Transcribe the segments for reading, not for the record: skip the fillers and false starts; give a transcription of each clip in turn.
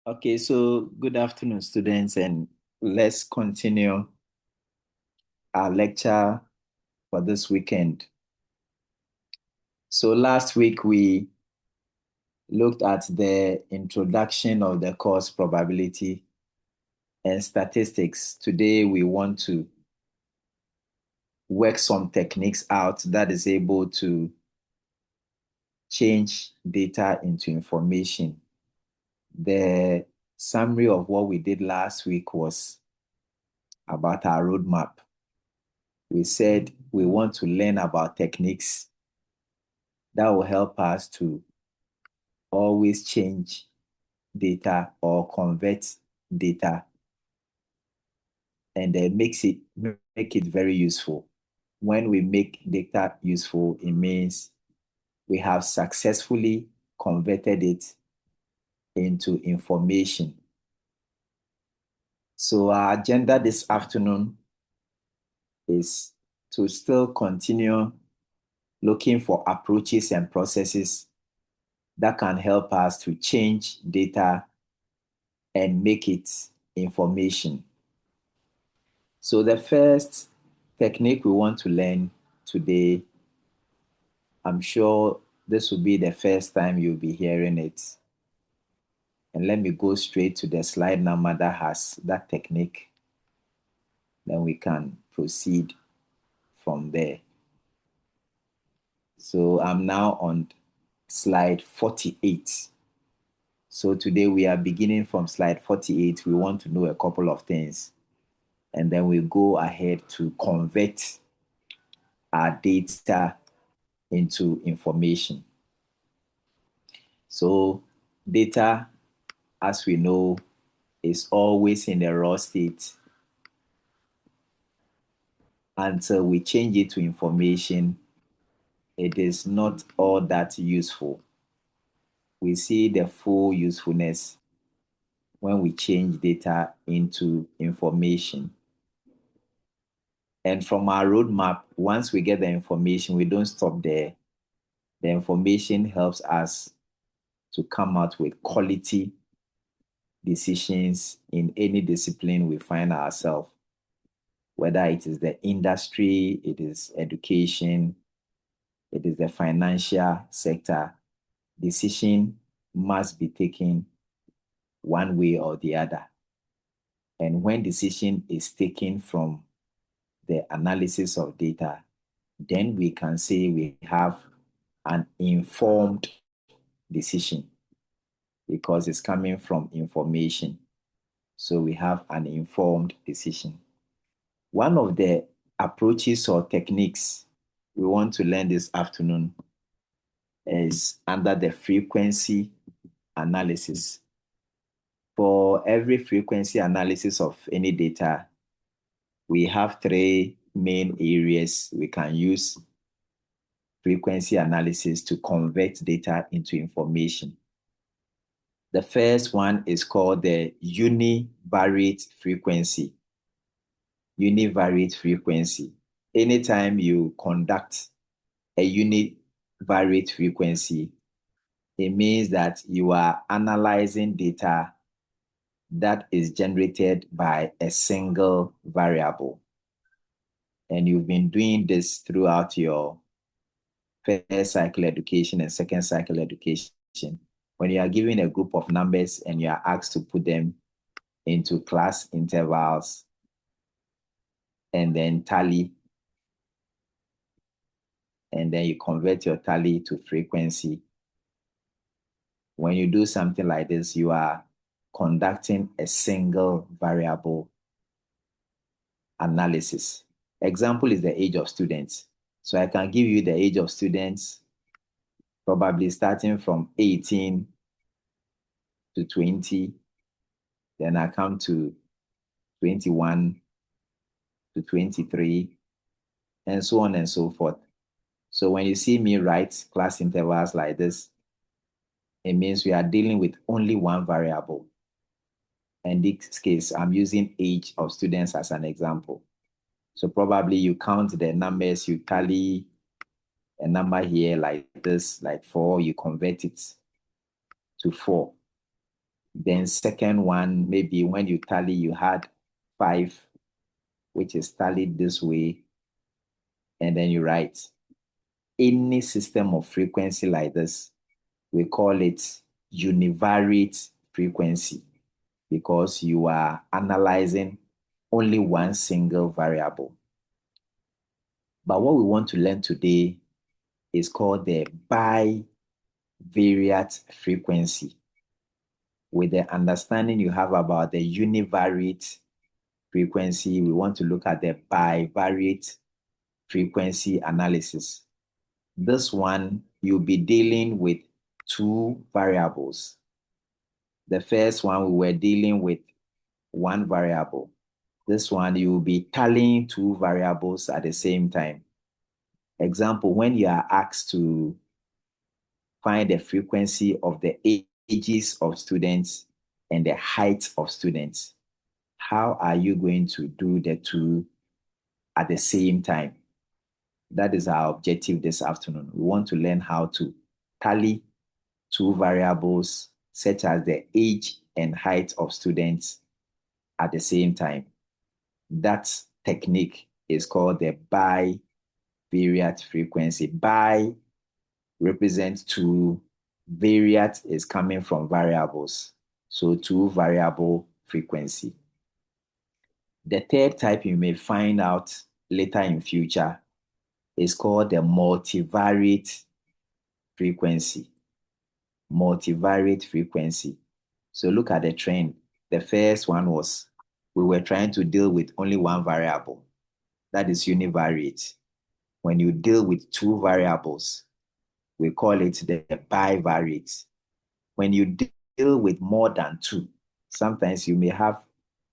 Okay, so good afternoon, students, and let's continue our lecture for this weekend. So last week we looked at the introduction of the course probability and statistics. Today we want to work some techniques out that is able to change data into information. The summary of what we did last week was about our roadmap. We said we want to learn about techniques that will help us to always change data or convert data, and then make it very useful. When we make data useful, it means we have successfully converted it into information. So our agenda this afternoon is to still continue looking for approaches and processes that can help us to change data and make it information. So the first technique we want to learn today, I'm sure this will be the first time you'll be hearing it. And let me go straight to the slide number that has that technique. Then we can proceed from there. So I'm now on slide 48. So today we are beginning from slide 48. We want to know a couple of things. And then we go ahead to convert our data into information. So data, as we know, is always in a raw state until we change it to information. It is not all that useful. We see the full usefulness when we change data into information. And from our roadmap, once we get the information, we don't stop there. The information helps us to come out with quality decisions in any discipline we find ourselves, whether it is the industry, it is education, it is the financial sector. Decision must be taken one way or the other. And when decision is taken from the analysis of data, then we can say we have an informed decision because it's coming from information. So we have an informed decision. One of the approaches or techniques we want to learn this afternoon is under the frequency analysis. For every frequency analysis of any data, we have three main areas we can use frequency analysis to convert data into information. The first one is called the univariate frequency. Univariate frequency. Anytime you conduct a univariate frequency, it means that you are analyzing data that is generated by a single variable. And you've been doing this throughout your first cycle education and second cycle education. When you are given a group of numbers and you are asked to put them into class intervals and then tally, and then you convert your tally to frequency. When you do something like this, you are conducting a single variable analysis. Example is the age of students. So I can give you the age of students, probably starting from 18 to 20. Then I come to 21 to 23, and so on and so forth. So when you see me write class intervals like this, it means we are dealing with only one variable. In this case, I'm using age of students as an example. So probably you count the numbers, you tally a number here like this, like 4, you convert it to 4. Then second one, maybe when you tally, you had 5, which is tallied this way, and then you write. Any system of frequency like this, we call it univariate frequency because you are analyzing only one single variable. But what we want to learn today is called the bivariate frequency. With the understanding you have about the univariate frequency, we want to look at the bivariate frequency analysis. This one, you'll be dealing with 2 variables. The first one, we were dealing with 1 variable. This one, you will be tallying 2 variables at the same time. Example, when you are asked to find the frequency of the ages of students and the height of students, how are you going to do the 2 at the same time? That is our objective this afternoon. We want to learn how to tally 2 variables, such as the age and height of students at the same time. That technique is called the bivariate frequency. Bi represents 2, variate is coming from variables. So 2 variable frequency. The third type you may find out later in future is called the multivariate frequency. Multivariate frequency. So look at the trend. The first one was we were trying to deal with only 1 variable. That is univariate. When you deal with 2 variables, we call it the bivariate. When you deal with more than 2, sometimes you may have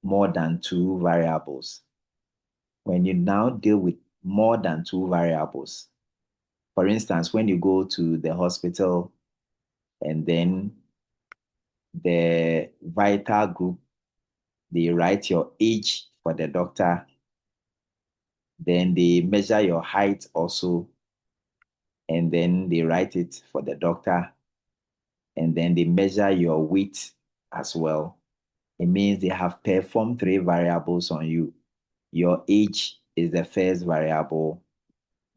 more than 2 variables. When you now deal with more than 2 variables, for instance, when you go to the hospital and then the vital group, they write your age for the doctor, then they measure your height also, and then they write it for the doctor, and then they measure your weight as well. It means they have performed 3 variables on you. Your age is the first variable,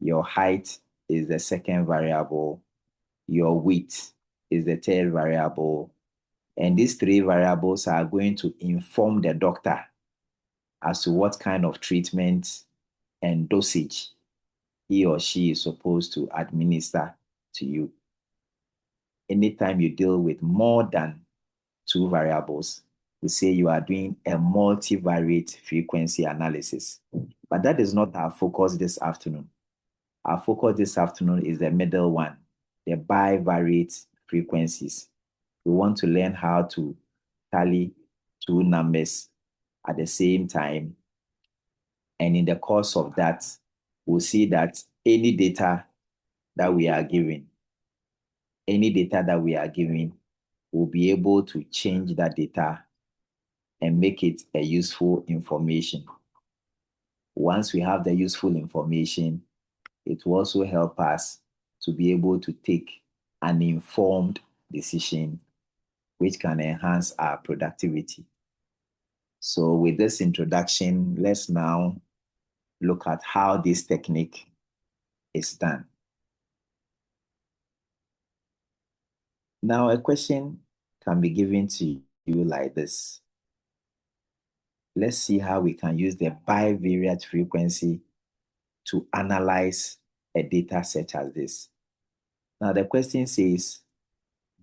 your height is the second variable, your weight is the third variable, and these 3 variables are going to inform the doctor as to what kind of treatment and dosage he or she is supposed to administer to you. Anytime you deal with more than 2 variables, we say you are doing a multivariate frequency analysis. But that is not our focus this afternoon. Our focus this afternoon is the middle one, the bivariate frequencies. We want to learn how to tally 2 numbers at the same time. And in the course of that, we'll see that any data that we are given, we'll be able to change that data and make it a useful information. Once we have the useful information, it will also help us to be able to take an informed decision, which can enhance our productivity. So with this introduction, let's now look at how this technique is done. Now, a question can be given to you like this. Let's see how we can use the bivariate frequency to analyze a data such as this. Now, the question says,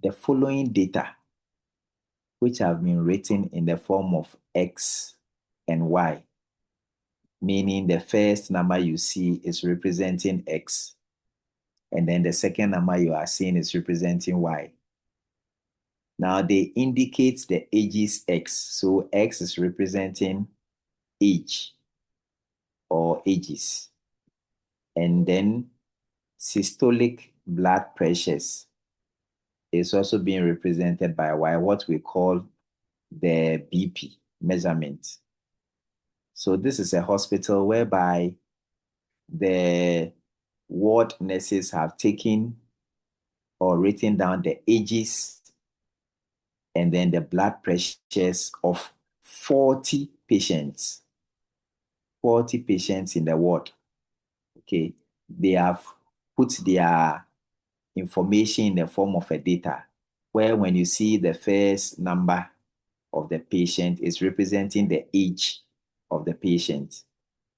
the following data, which have been written in the form of X and Y, meaning the first number you see is representing X, and then the second number you are seeing is representing Y. Now, they indicate the ages X. So X is representing age or ages. And then systolic blood pressures is also being represented by Y, what we call the BP measurement. So this is a hospital whereby the ward nurses have taken or written down the ages and then the blood pressures of 40 patients. 40 patients in the ward. Okay. They have put their information in the form of a data, where when you see the first number of the patient is representing the age of the patient.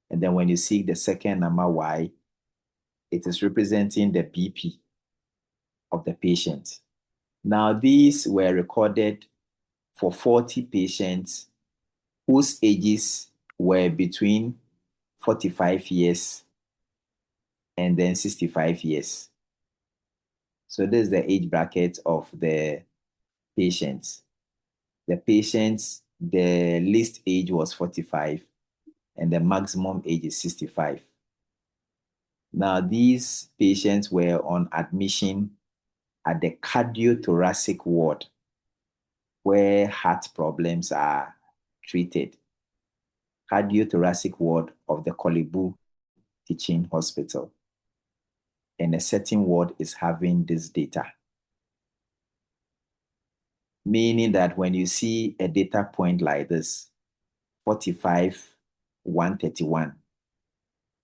And then when you see the second number Y, it is representing the BP of the patient. Now, these were recorded for 40 patients whose ages were between 45 years and then 65 years. So this is the age bracket of the patients. The patients, the least age was 45 and the maximum age is 65. Now, these patients were on admission at the cardiothoracic ward where heart problems are treated. Cardiothoracic ward of the Kolebu Teaching Hospital. And a certain ward is having this data. Meaning that when you see a data point like this, 45, 131,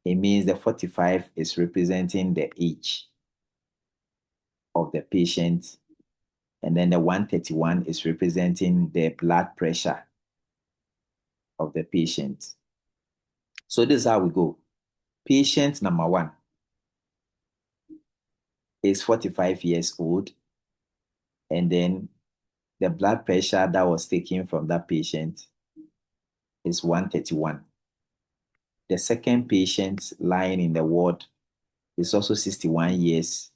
it means the 45 is representing the age of the patient, and then the 131 is representing the blood pressure of the patient. So this is how we go. Patient number 1 is 45 years old, and then the blood pressure that was taken from that patient is 131. The second patient lying in the ward is also 61 years,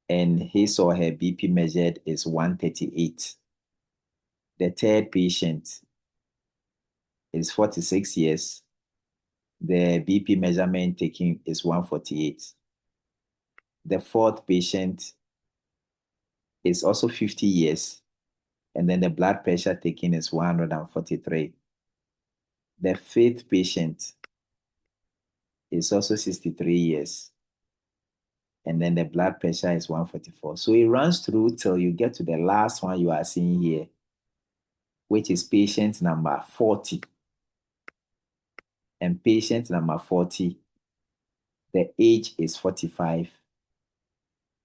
and his or her BP measured is 138. The third patient is 46 years. The BP measurement taken is 148. The fourth patient is also 50 years, and then the blood pressure taken is 143. The fifth patient is also 63 years, and then the blood pressure is 144. So it runs through till you get to the last one you are seeing here, which is patient number 40. And patient number 40, the age is 45,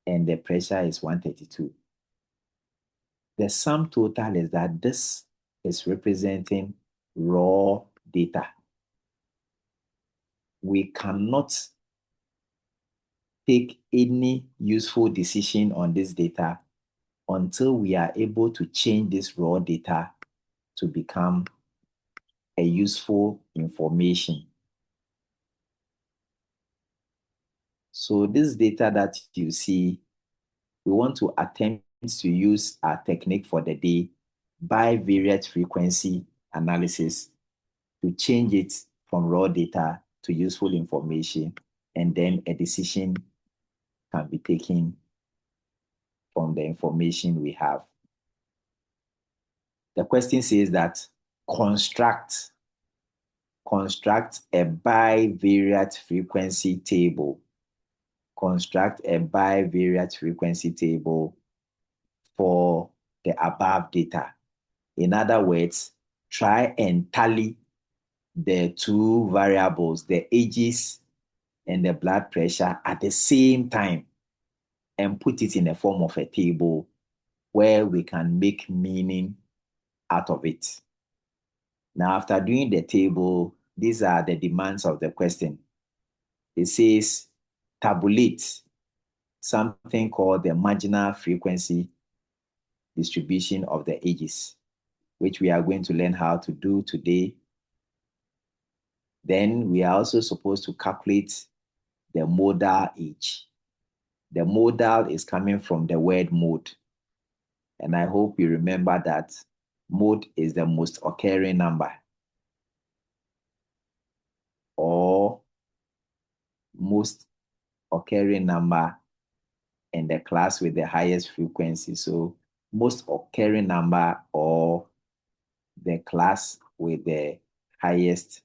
and the pressure is 132. The sum total is that this is representing raw data. We cannot take any useful decision on this data until we are able to change this raw data to become a useful information. So this data that you see, we want to attempt to use our technique for the day, bivariate frequency analysis, to change it from raw data to useful information, and then a decision can be taken from the information we have. The question says that construct a bivariate frequency table. Construct a bivariate frequency table for the above data. In other words, try and tally the two variables, the ages and the blood pressure, at the same time and put it in the form of a table where we can make meaning out of it. Now, after doing the table, these are the demands of the question. It says tabulate something called the marginal frequency distribution of the ages, which we are going to learn how to do today. Then we are also supposed to calculate the modal age. The modal is coming from the word mode. And I hope you remember that mode is the most occurring number, or most occurring number in the class with the highest frequency. So most occurring number, or the class with the highest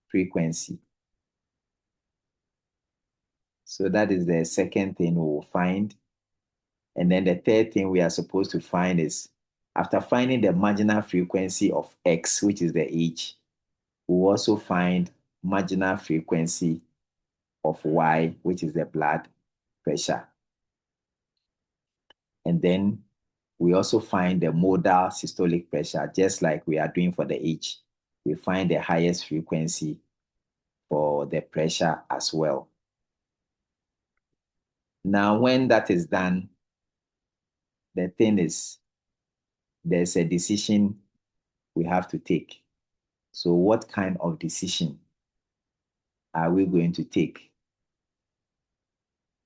frequency. So that is the second thing we will find. And then the third thing we are supposed to find is, after finding the marginal frequency of X, which is the age, we'll also find marginal frequency of Y, which is the blood pressure. And then we also find the modal systolic pressure, just like we are doing for the age. We find the highest frequency for the pressure as well. Now, when that is done, the thing is, there's a decision we have to take. So, what kind of decision are we going to take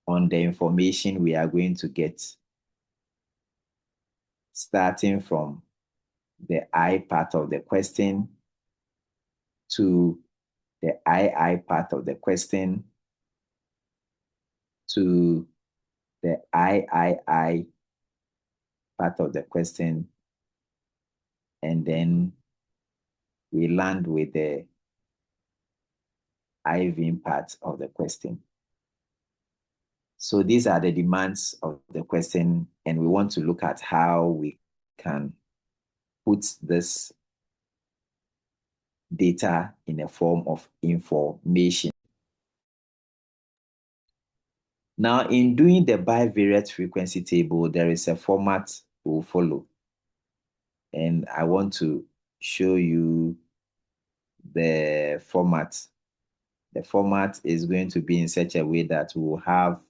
on the information we are going to get, starting from the I part of the question to the II part of the question to the III part of the question, and then we land with the IV part of the question. So these are the demands of the question, and we want to look at how we can put this data in a form of information. Now, in doing the bivariate frequency table, there is a format we'll follow. And I want to show you the format. The format is going to be in such a way that we'll have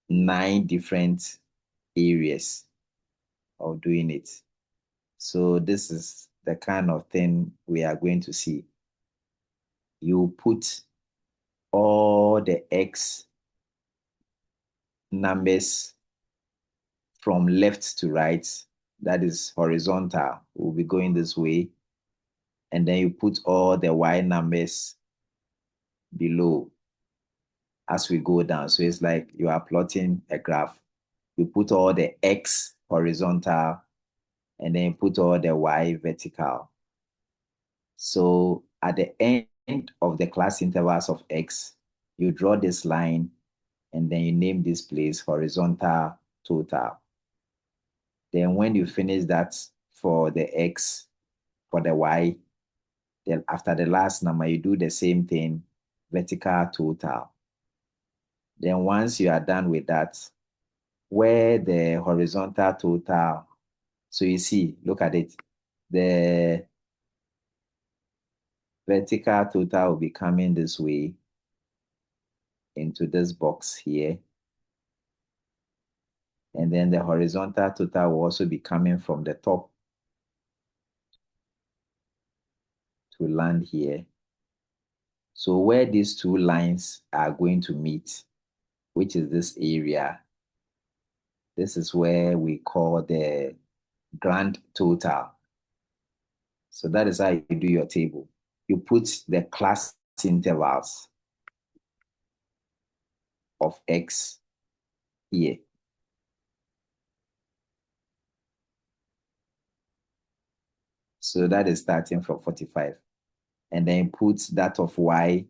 9 different areas of doing it. So this is the kind of thing we are going to see. You put all the X numbers from left to right, that is horizontal, we'll be going this way. And then you put all the Y numbers below as we go down. So it's like you are plotting a graph. You put all the X horizontal and then you put all the Y vertical. So at the end of the class intervals of X, you draw this line and then you name this place horizontal total. Then when you finish that for the X, for the Y, then after the last number, you do the same thing, vertical total. Then once you are done with that, where the horizontal total, so you see, look at it, the vertical total will be coming this way into this box here. And then the horizontal total will also be coming from the top to land here. So where these two lines are going to meet, which is this area, this is where we call the grand total. So that is how you do your table. You put the class intervals of X here. So that is starting from 45. And then put that of Y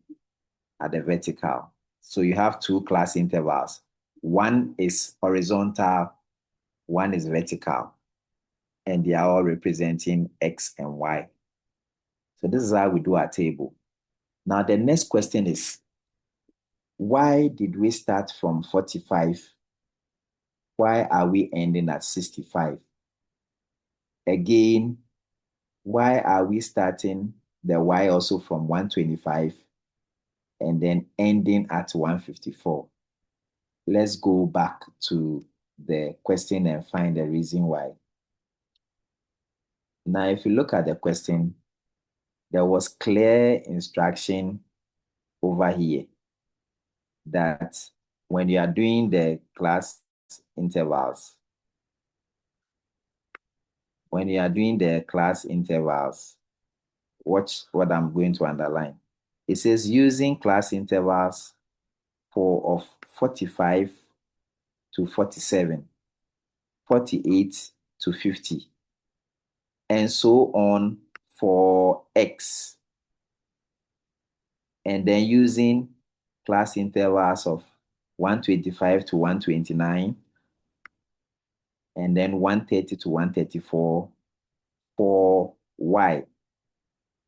at the vertical. So you have 2 class intervals. One is horizontal, one is vertical. And they are all representing X and Y. So this is how we do our table. Now the next question is, why did we start from 45? Why are we ending at 65? Again, why are we starting the Y also from 125 and then ending at 154? Let's go back to the question and find the reason why. Now, if you look at the question, there was clear instruction over here that when you are doing the class intervals, watch what I'm going to underline. It says using class intervals of 45 to 47, 48 to 50, and so on for X. And then using class intervals of 125 to 129, and then 130 to 134 for y.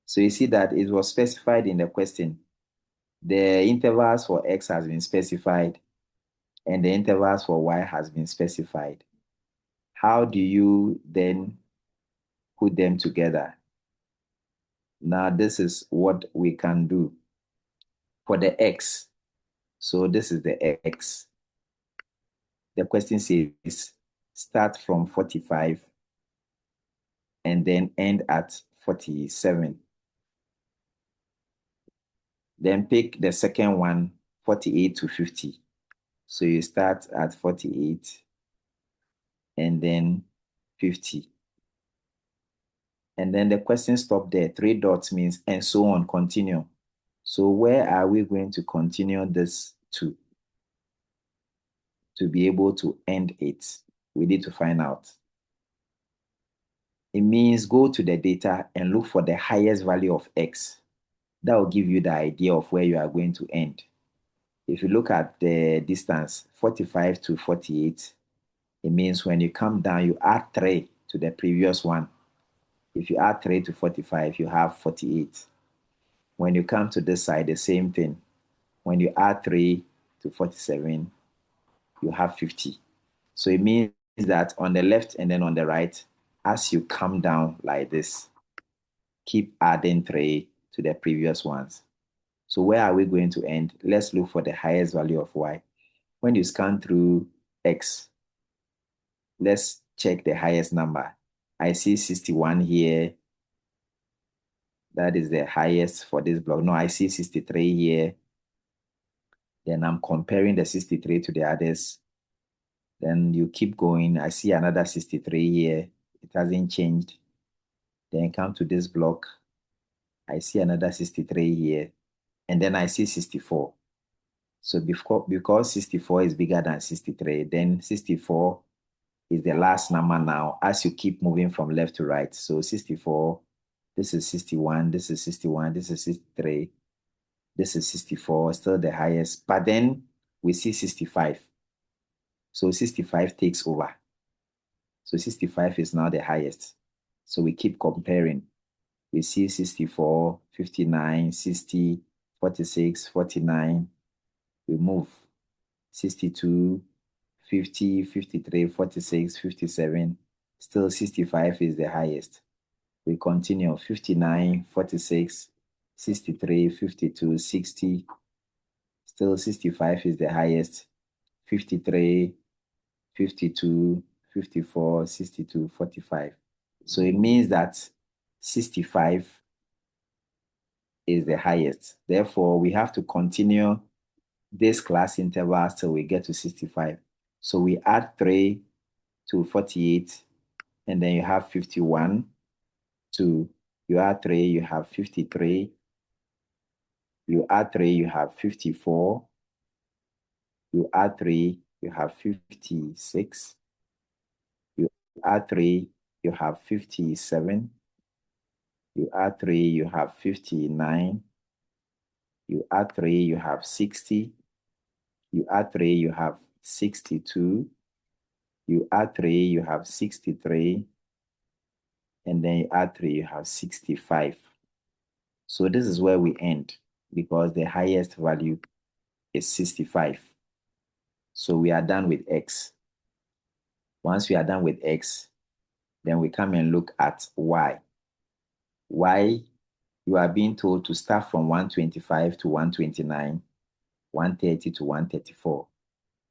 So you see that it was specified in the question. The intervals for x has been specified and the intervals for y has been specified. How do you then put them together? Now, this is what we can do for the x. So this is the x. The question says start from 45 and then end at 47. Then pick the second one, 48 to 50. So you start at 48 and then 50. And then the question stop there. 3 dots means and so on, continue. So where are we going to continue this to be able to end it? We need to find out. It means go to the data and look for the highest value of x. That will give you the idea of where you are going to end. If you look at the distance, 45 to 48, it means when you come down, you add 3 to the previous one. If you add 3 to 45, you have 48. When you come to this side, the same thing. When you add 3 to 47, you have 50. So it means that on the left and then on the right, as you come down like this, keep adding 3 to the previous ones. So where are we going to end? Let's look for the highest value of y. When you scan through x, let's check the highest number. I see 61 here. That is the highest for this block. No, I see 63 here. Then I'm comparing the 63 to the others. Then you keep going. I see another 63 here. It hasn't changed. Then come to this block. I see another 63 here. And then I see 64. So because 64 is bigger than 63, then 64 is the last number now as you keep moving from left to right. So 64, this is 61, this is 61, this is 63, this is 64, still the highest. But then we see 65. So 65 takes over. So 65 is now the highest. So we keep comparing. We see 64, 59, 60, 46, 49. We move 62, 50, 53, 46, 57. Still 65 is the highest. We continue 59, 46, 63, 52, 60. Still 65 is the highest. 53, 52, 54, 62, 45. So it means that 65 is the highest. Therefore, we have to continue this class interval till we get to 65. So we add 3 to 48, and then you have 51. You add 3, you have 53. You add 3, you have 54. You add 3, you have 56. You add 3, you have 57. You add 3, you have 59. You add 3, you have 60. You add 3, you have 62. You add 3, you have 63. And then you add 3, you have 65. So this is where we end because the highest value is 65. So we are done with x. Once we are done with x, then we come and look at y. Y, you are being told to start from 125 to 129, 130 to 134.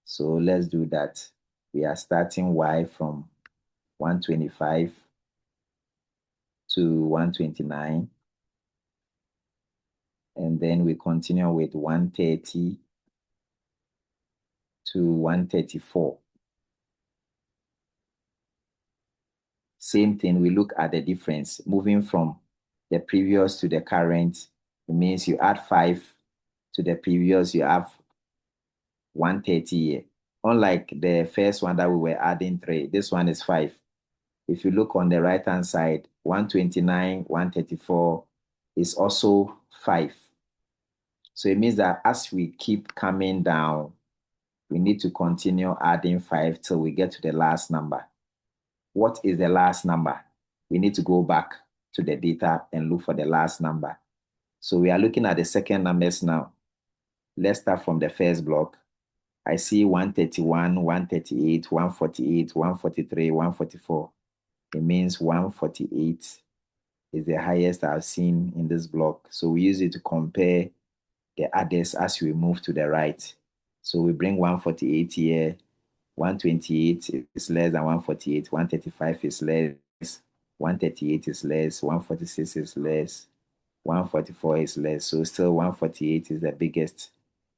So let's do that. We are starting y from 125 to 129. And then we continue with 130 to 134. Same thing, we look at the difference. Moving from the previous to the current, it means you add 5 to the previous, you have 130 here. Unlike the first one that we were adding 3, this one is 5. If you look on the right-hand side, 129, 134 is also 5. So it means that as we keep coming down, we need to continue adding 5 till we get to the last number. what is the last number? We need to go back to the data and look for the last number. So we are looking at the second numbers now. Let's start from the first block. I see 131, 138, 148, 143, 144. It means 148 is the highest I've seen in this block. So we use it to compare the others as we move to the right. So we bring 148 here, 128 is less than 148, 135 is less, 138 is less, 146 is less, 144 is less. So still 148 is the biggest.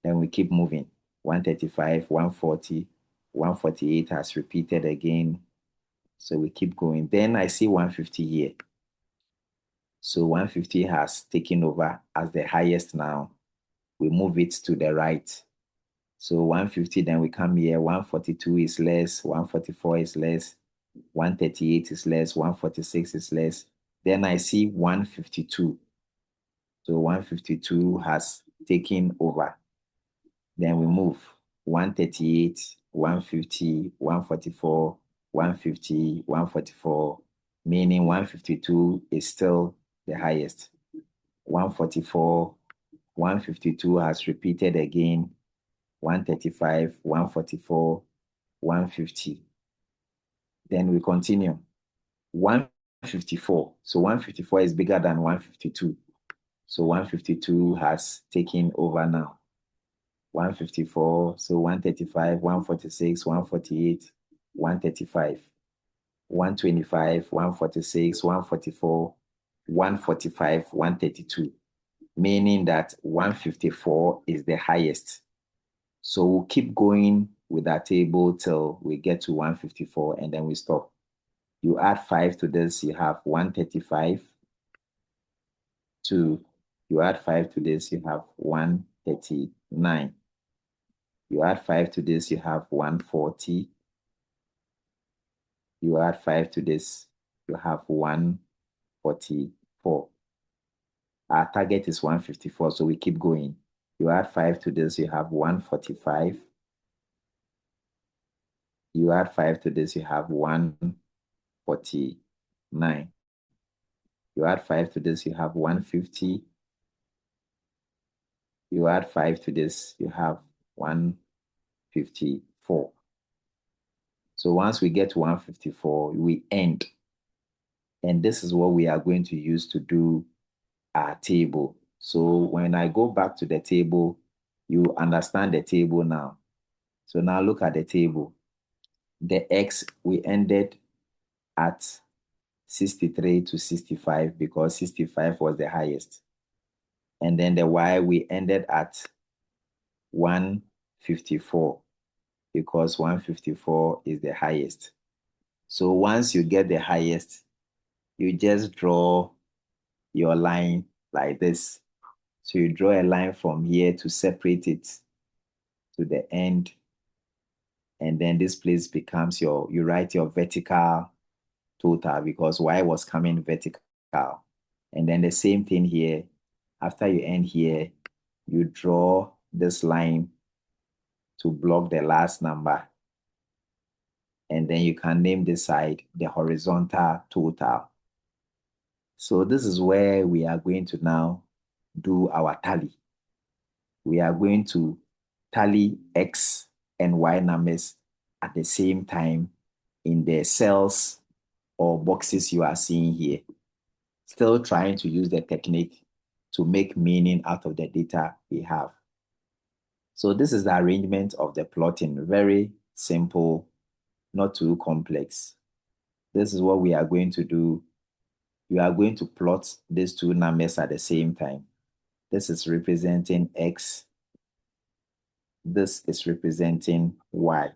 Then we keep moving. 135, 140, 148 has repeated again. So we keep going. Then I see 150 here. So 150 has taken over as the highest now. We move it to the right. So 150, then we come here. 142 is less, 144 is less, 138 is less, 146 is less. Then I see 152. So 152 has taken over. Then we move 138, 150, 144, 150, 144, meaning 152 is still the highest. 144, 152 has repeated again. 135, 144, 150. Then we continue. 154. So 154 is bigger than 152. So 152 has taken over now. 154, so 135, 146, 148, 135, 125, 146, 144, 145, 132, meaning that 154 is the highest. So we'll keep going with that table till we get to 154 and then we stop. You add 5 to this, you have 135. You add 5 to this, you have 139. You add 5 to this, you have 140. You add 5 to this, you have 144. Our target is 154, so we keep going. You add 5 to this, you have 145. You add 5 to this, you have 149. You add 5 to this, you have 150. You add 5 to this, you have 154. So once we get to 154, we end. And this is what we are going to use to do our table. So when I go back to the table, you understand the table now. So now look at the table. The X, we ended at 63 to 65 because 65 was the highest. And then the Y, we ended at 154 because 154 is the highest. So once you get the highest, you just draw your line like this. So you draw a line from here to separate it to the end. And then this place becomes you write your vertical total because Y was coming vertical. And then the same thing here. After you end here, you draw this line to block the last number. And then you can name this side the horizontal total. So this is where we are going to now do our tally. We are going to tally X and Y numbers at the same time in the cells or boxes you are seeing here. Still trying to use the technique to make meaning out of the data we have. So this is the arrangement of the plotting. Very simple, not too complex. This is what we are going to do. You are going to plot these two numbers at the same time. This is representing X. This is representing Y.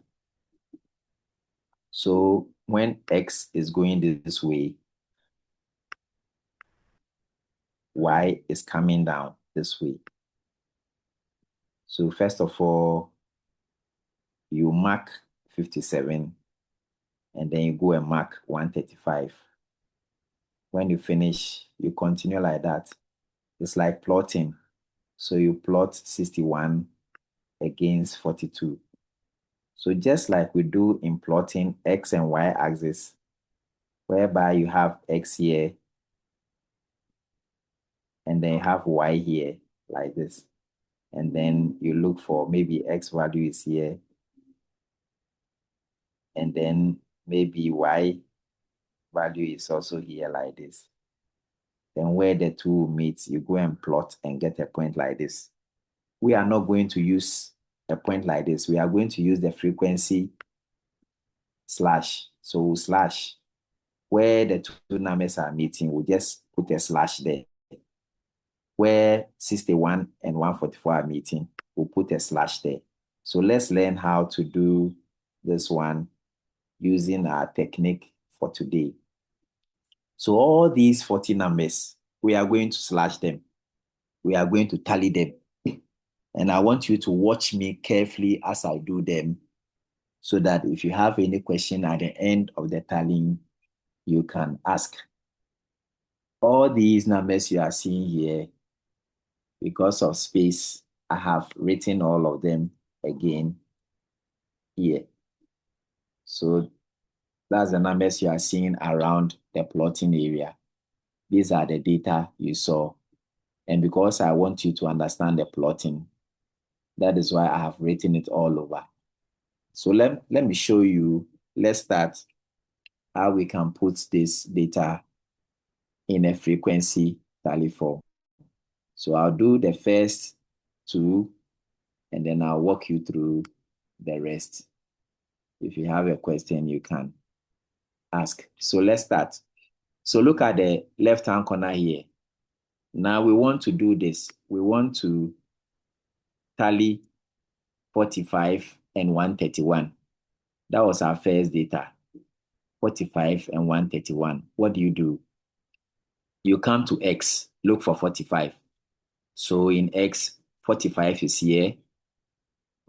So when X is going this way, Y is coming down this way. So first of all, you mark 57 and then you go and mark 135. When you finish, you continue like that. It's like plotting. So you plot 61 against 42. So just like we do in plotting X and Y axis, whereby you have X here, and then you have Y here, like this. And then you look for maybe X value is here, and then maybe Y value is also here, like this. Then where the two meet, you go and plot and get a point like this. We are not going to use a point like this. We are going to use the frequency slash. So slash, where the two numbers are meeting, we'll just put a slash there. Where 61 and 144 are meeting, we'll put a slash there. So let's learn how to do this one using our technique for today. So all these 40 numbers, we are going to slash them. We are going to tally them. And I want you to watch me carefully as I do them, so that if you have any question at the end of the tallying, you can ask. All these numbers you are seeing here, because of space, I have written all of them again here. So that's the numbers you are seeing around the plotting area. These are the data you saw. And because I want you to understand the plotting, that is why I have written it all over. So let me show you. Let's start how we can put this data in a frequency tally form. So I'll do the first two, and then I'll walk you through the rest. If you have a question, you can ask. So let's start. So look at the left-hand corner here. Now we want to do this. We want to tally 45 and 131. That was our first data. 45 and 131. What do? You come to X, look for 45. So in X, 45 is here.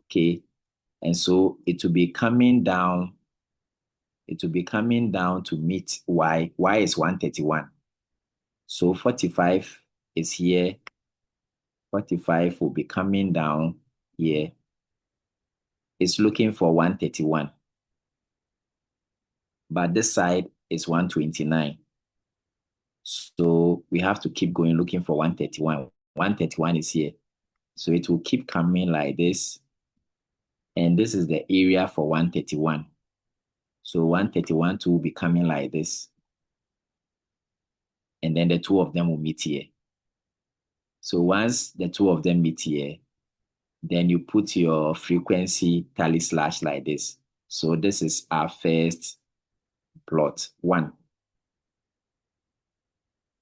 Okay. And so it will be coming down. It will be coming down to meet Y. Y is 131. So 45 is here. 45 will be coming down here. It's looking for 131. But this side is 129. So we have to keep going looking for 131. 131 is here. So it will keep coming like this. And this is the area for 131. So 131 will be coming like this. And then the two of them will meet here. So once the two of them meet here, then you put your frequency tally slash like this. So this is our first plot, 1.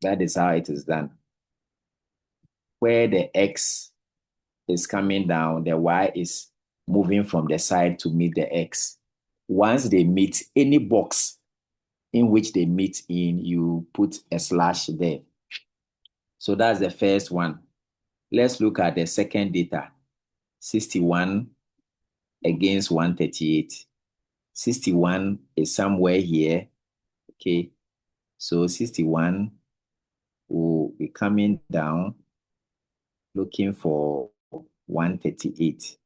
That is how it is done. Where the X is coming down, the Y is moving from the side to meet the X. Once they meet, any box in which they meet in, you put a slash there. So that's the first one. Let's look at the second data. 61 against 138. 61 is somewhere here. Okay. So 61 will be coming down, looking for 138.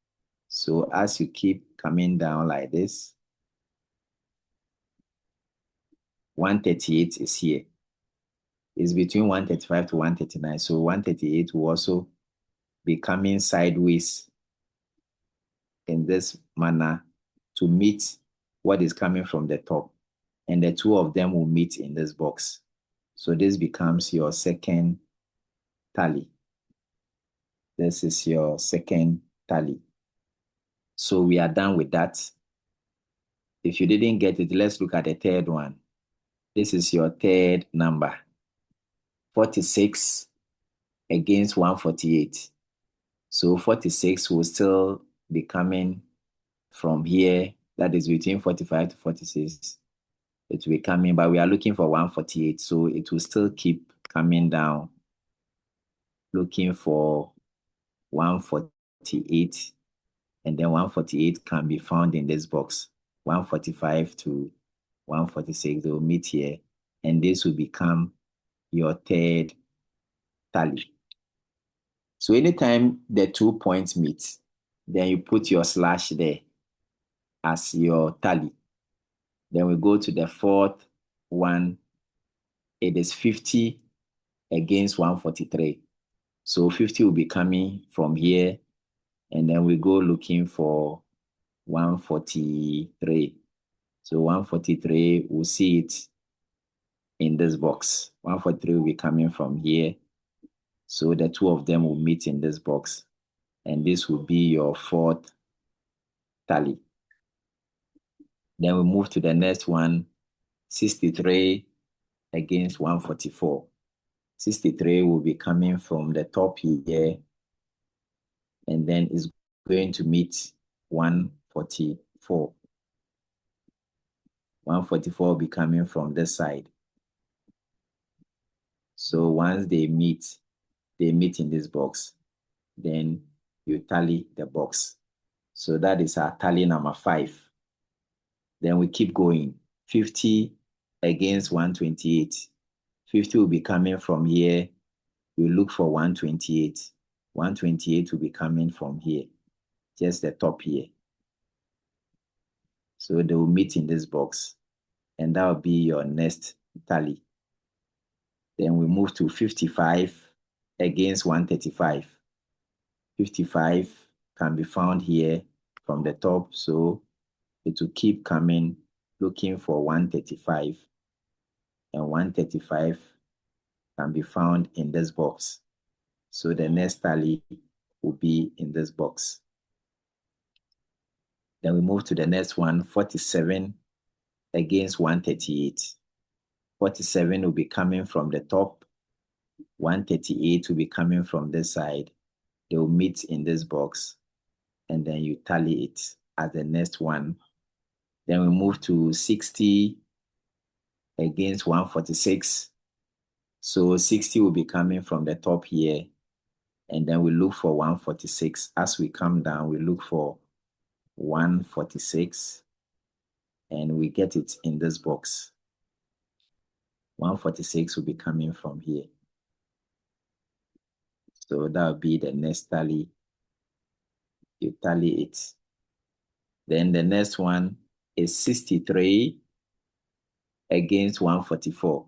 So as you keep coming down like this, 138 is here. It's between 135 to 139. So 138 will also be coming sideways in this manner to meet what is coming from the top. And the two of them will meet in this box. So this becomes your second tally. This is your second tally. So we are done with that. If you didn't get it, let's look at the third one. This is your third number. 46 against 148. So 46 will still be coming from here. That is between 45 to 46. It will be coming, but we are looking for 148. So it will still keep coming down, looking for 148. And then 148 can be found in this box. 145 to 146, they will meet here. And this will become your third tally. So anytime the 2 points meet, then you put your slash there as your tally. Then we go to the fourth one, it is 50 against 143. So 50 will be coming from here, and then we go looking for 143. So 143, we'll see it in this box. 143 will be coming from here. So the two of them will meet in this box. And this will be your fourth tally. Then we move to the next one, 63 against 144. 63 will be coming from the top here, and then it's going to meet 144. 144 will be coming from this side. So once they meet in this box, then you tally the box. So that is our tally number 5. Then we keep going. 50 against 128. 50 will be coming from here. We look for 128. 128 will be coming from here, just the top here. So they will meet in this box, and that will be your next tally. Then we move to 55 against 135. 55 can be found here from the top, so it will keep coming, looking for 135, and 135 can be found in this box. So the next tally will be in this box. Then we move to the next one, 47 against 138. 47 will be coming from the top. 138 will be coming from this side. They will meet in this box, and then you tally it as the next one. Then we move to 60 against 146. So 60 will be coming from the top here, and then we look for 146. As we come down, we look for 146, and we get it in this box. 146 will be coming from here. So that will be the next tally. You tally it. Then the next one is 63 against 144.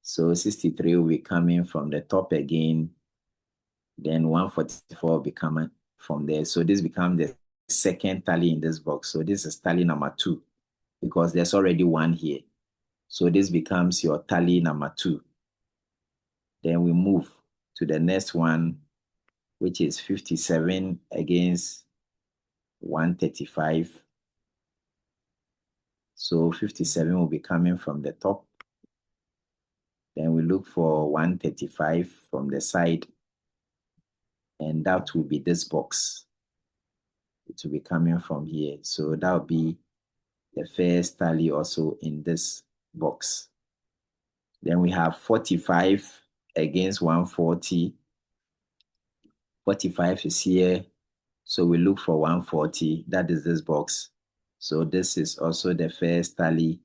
So 63 will be coming from the top again. Then 144 will be coming from there. So this becomes the second tally in this box. So this is tally number 2, because there's already one here. So this becomes your tally number 2. Then we move to the next one, which is 57 against 135. So 57 will be coming from the top. Then we look for 135 from the side, and that will be this box. It will be coming from here. So that will be the first tally also in this box. Then we have 45 against 140. 45 is here. So we look for 140. That is this box. So this is also the first tally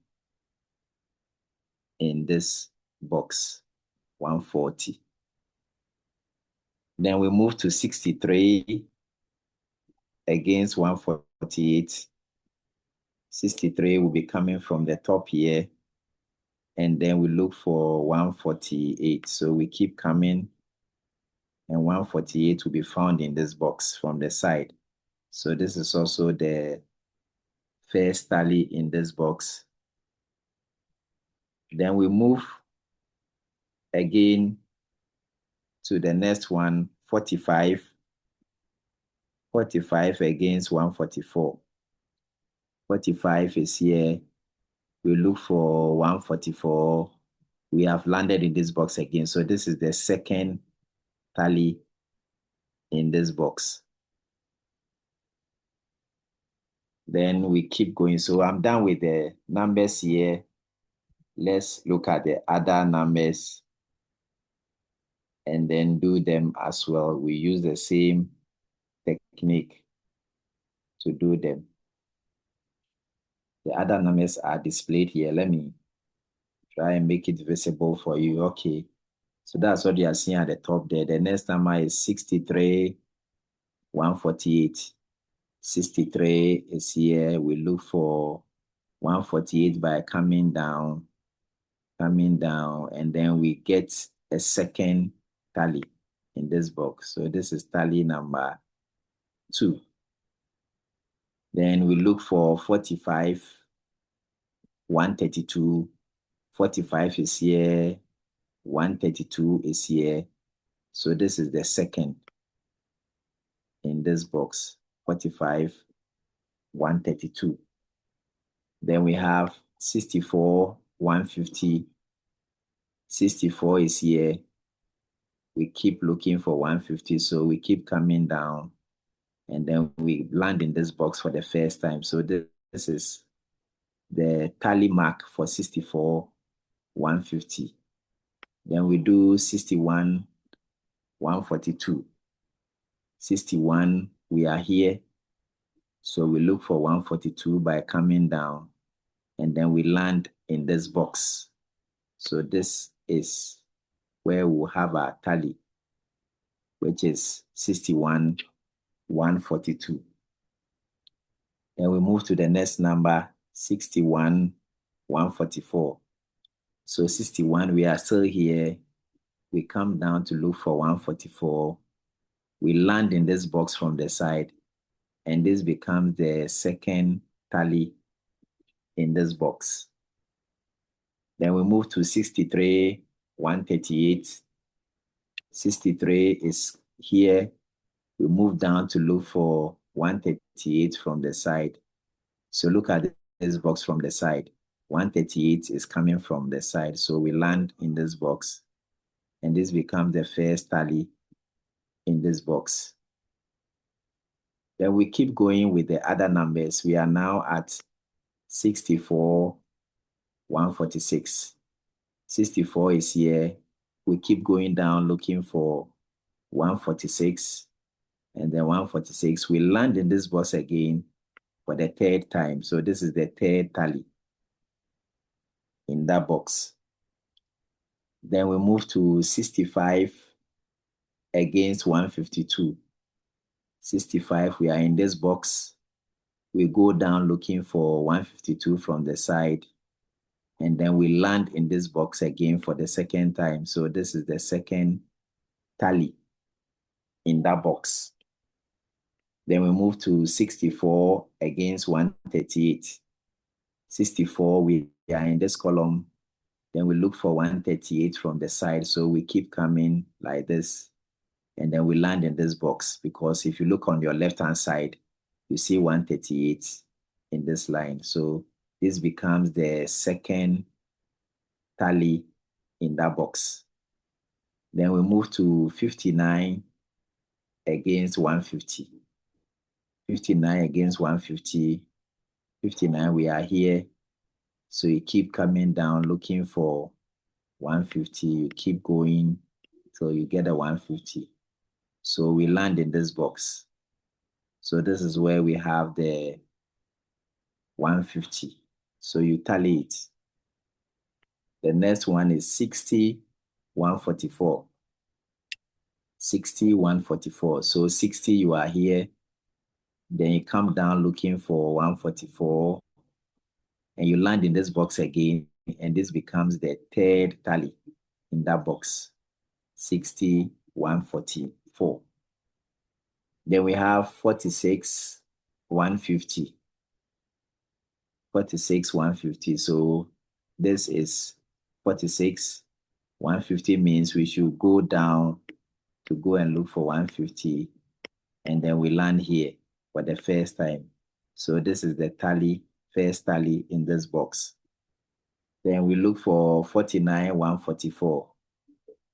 in this box, 140. Then we move to 63 against 148. 63 will be coming from the top here, and then we look for 148. So we keep coming, and 148 will be found in this box from the side. So this is also the first tally in this box. Then we move again to the next one, 45. 45 against 144. 45 is here. We look for 144. We have landed in this box again. So this is the second tally in this box. Then we keep going. So I'm done with the numbers here. Let's look at the other numbers and then do them as well. We use the same technique to do them. The other numbers are displayed here. Let me try and make it visible for you. Okay. So that's what you are seeing at the top there. The next number is 63, 148. 63 is here. We look for 148 by coming down. coming down, and then we get a second tally in this box. So this is tally number 2. Then we look for 45, 132, 45 is here, 132 is here. So this is the second in this box, 45, 132. Then we have 64, 150. 64 is here. We keep looking for 150, so we keep coming down, and then we land in this box for the first time. So this is the tally mark for 64, 150. Then we do 61, 142. 61, we are here. So we look for 142 by coming down, and then we land in this box. So this is where we'll have our tally, which is 61, 142. Then we move to the next number, 61, 144. So 61, we are still here. We come down to look for 144. We land in this box from the side, and this becomes the second tally in this box. Then we move to 63, 138. 63 is here. We move down to look for 138 from the side. So look at this box from the side. 138 is coming from the side. So we land in this box, and this becomes the first tally in this box. Then we keep going with the other numbers. We are now at 64, 146. 64 is here. We keep going down looking for 146, and then 146. We land in this box again for the third time. So this is the third tally in that box. Then we move to 65 against 152. 65, we are in this box. We go down looking for 152 from the side, and then we land in this box again for the second time. So this is the second tally in that box. Then we move to 64 against 138. 64, we are in this column. Then we look for 138 from the side. So we keep coming like this, and then we land in this box, because if you look on your left-hand side, you see 138 in this line. So this becomes the second tally in that box. Then we move to 59 against 150. 59 against 150. 59, we are here. So you keep coming down looking for 150. You keep going till you get a 150. So we land in this box. So this is where we have the 150. So you tally it. The next one is 60, 144. 60, 144. So 60, you are here. Then you come down looking for 144, and you land in this box again, and this becomes the third tally in that box. 60, 144. Then we have 46, 150. 46, 150. So this is 46. 150 means we should go down to go and look for 150, and then we land here for the first time. So this is the tally, first tally in this box. Then we look for 49, 144.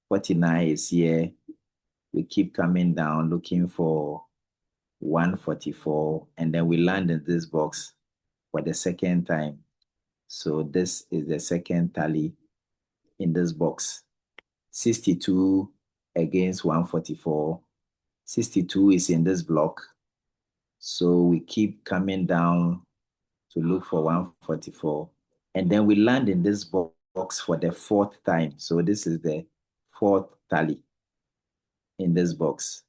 49 is here. We keep coming down looking for 144, and then we land in this box for the second time. So this is the second tally in this box. 62 against 144. 62 is in this block. So we keep coming down to look for 144. And then we land in this box for the fourth time. So this is the fourth tally in this box.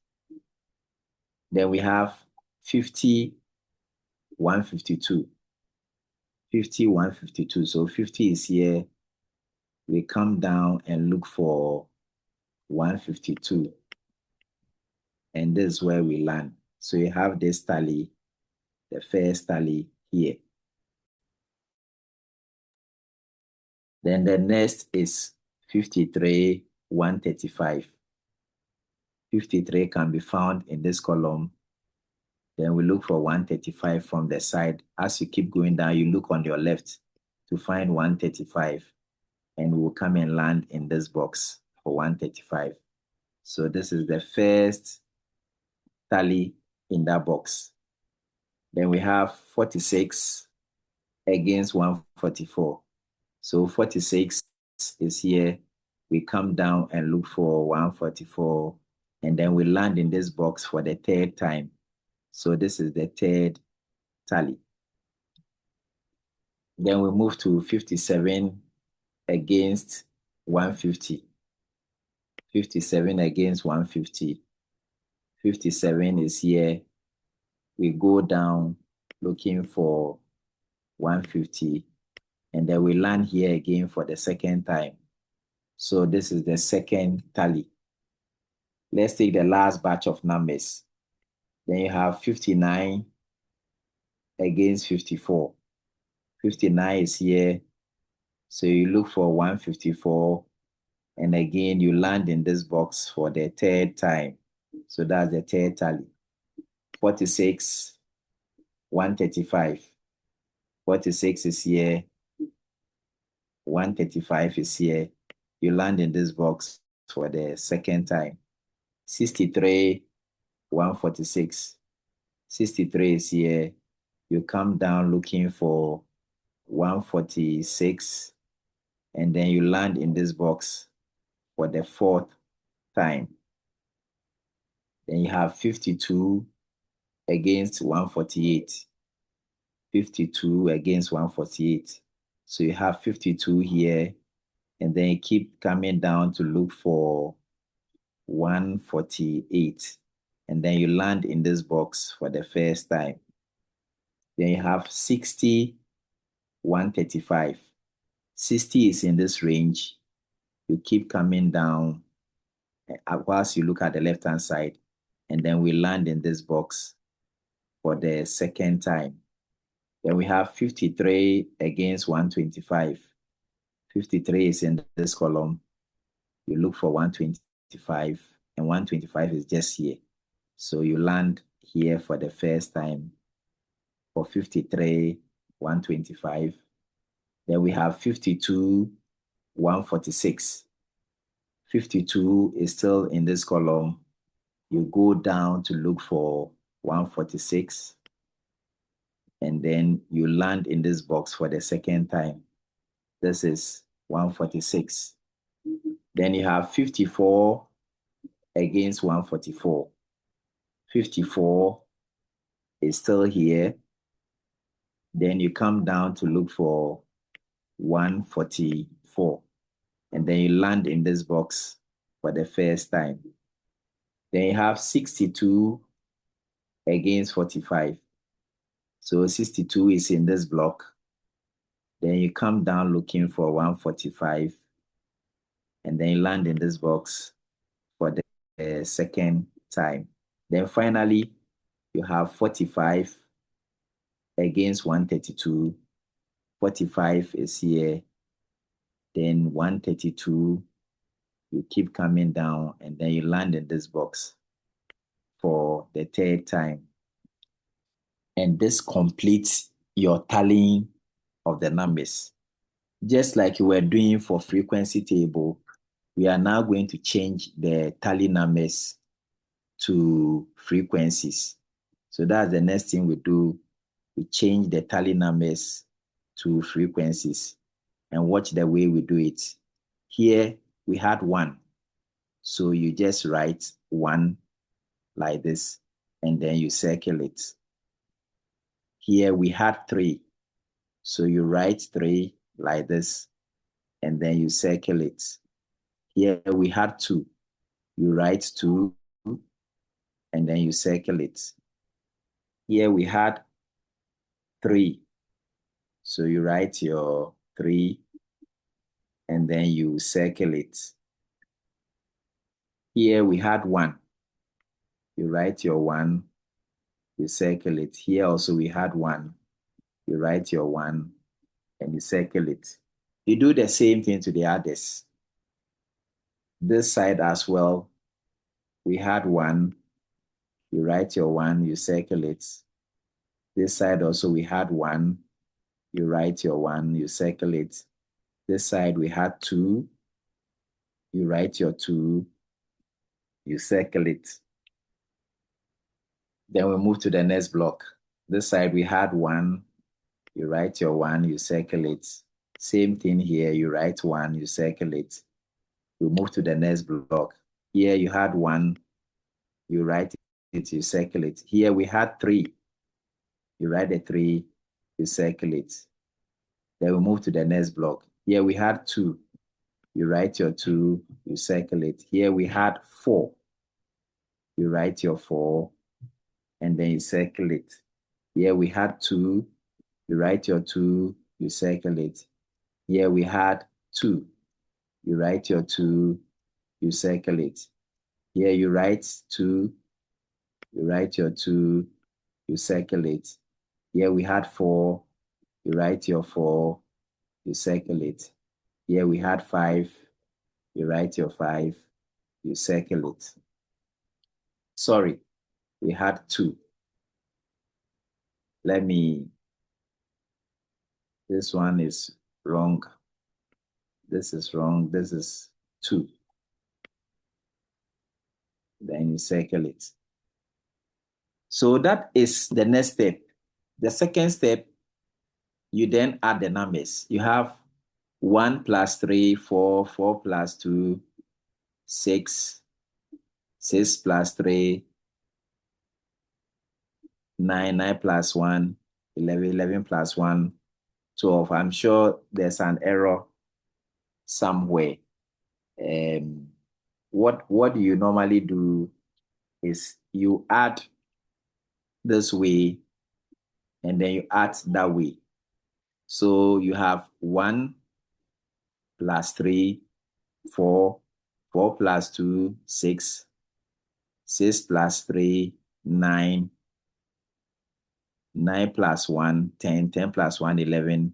Then we have 50, 152. 50, 152. So 50 is here. we come down and look for 152. And this is where we land. So you have this tally, the first tally here. Then the next is 53, 135. 53 can be found in this column. Then we look for 135 from the side. As you keep going down, you look on your left to find 135. And we'll come and land in this box for 135. So this is the first tally in that box. Then we have 46 against 144. So 46 is here. We come down and look for 144, and then we land in this box for the third time. So this is the third tally. Then we move to 57 against 150. 57 against 150. 57 is here. We go down looking for 150, and then we land here again for the second time. So this is the second tally. Let's take the last batch of numbers. Then you have 59 against 54. 59 is here. So you look for 154, and again you land in this box for the third time. So that's the third tally. 46, 135. 46 is here. 135 is here. You land in this box for the second time. 63, 146. 63 is here. You come down looking for 146, and then you land in this box for the fourth time. Then you have 52 against 148. 52 against 148. So you have 52 here, and then you keep coming down to look for 148. And then you land in this box for the first time. Then you have 60, 135. 60 is in this range. You keep coming down whilst you look at the left-hand side, and then we land in this box for the second time. Then we have 53 against 125. 53 is in this column. You look for 125, and 125 is just here. So you land here for the first time for 53, 125. Then we have 52, 146. 52 is still in this column. You go down to look for 146, and then you land in this box for the second time. This is 146. Then you have 54 against 144. 54 is still here. Then you come down to look for 144, and then you land in this box for the first time. Then you have 62 against 45. So 62 is in this block. Then you come down looking for 145, and then you land in this box for the second time. Then finally, you have 45 against 132. 45 is here. Then 132, you keep coming down, and then you land in this box for the third time. And this completes your tallying of the numbers. Just like you were doing for frequency table, we are now going to change the tally numbers to frequencies. So that's the next thing we do. We change the tally numbers to frequencies, and watch the way we do it. Here we had 1. So you just write 1 like this, and then you circle it. Here we had 3. So you write 3 like this, and then you circle it. Here we had 2. You write 2, and then you circle it. Here we had 3. So you write your 3, and then you circle it. Here we had 1. You write your 1, you circle it. Here also we had 1. You write your 1 and you circle it. You do the same thing to the others. This side as well, we had 1. You write your 1, you circle it. This side also we had 1. You write your 1, you circle it. This side we had 2. You write your 2, you circle it. Then we move to the next block. This side we had 1. You write your 1, you circle it. Same thing here. You write 1, you circle it. We move to the next block. Here you had 1. You write it, you circle it. Here we had 3. You write the 3, you circle it. Then we move to the next block. Here we had 2. You write your 2, you circle it. Here we had 4. You write your 4, and then you circle it. Here we had 2. You write your 2, you circle it. Here we had 2. You write your 2, you circle it. Here you write 2, you write your 2, you circle it. Here we had 4. You write your 4, you circle it. Here we had 5. You write your 5, you circle it. Sorry, we had 2. This one is wrong. This is wrong. This is 2. Then you circle it. So that is the next step. The second step, you then add the numbers. You have 1 plus 3, 4, 4 plus 2, 6, 6 plus 3, 9, 9 plus 1, 11, 11 plus 1, 12. I'm sure there's an error somewhere. What you normally do is you add this way and then you add that way. So you have 1 plus 3, 4, 4 plus 2, 6, 6 plus 3, 9, 9 plus 1, 10, 10 plus 1, 11.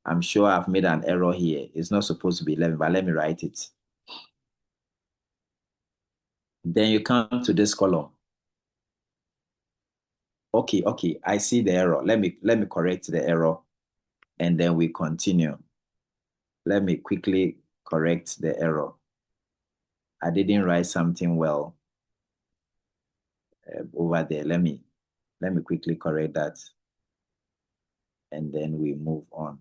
I'm sure I've made an error here. It's not supposed to be 11, but let me write it. Then you come to this column. Okay, I see the error. Let me correct the error, and then we continue. Let me quickly correct the error. I didn't write something well over there. Let me quickly correct that, and then we move on.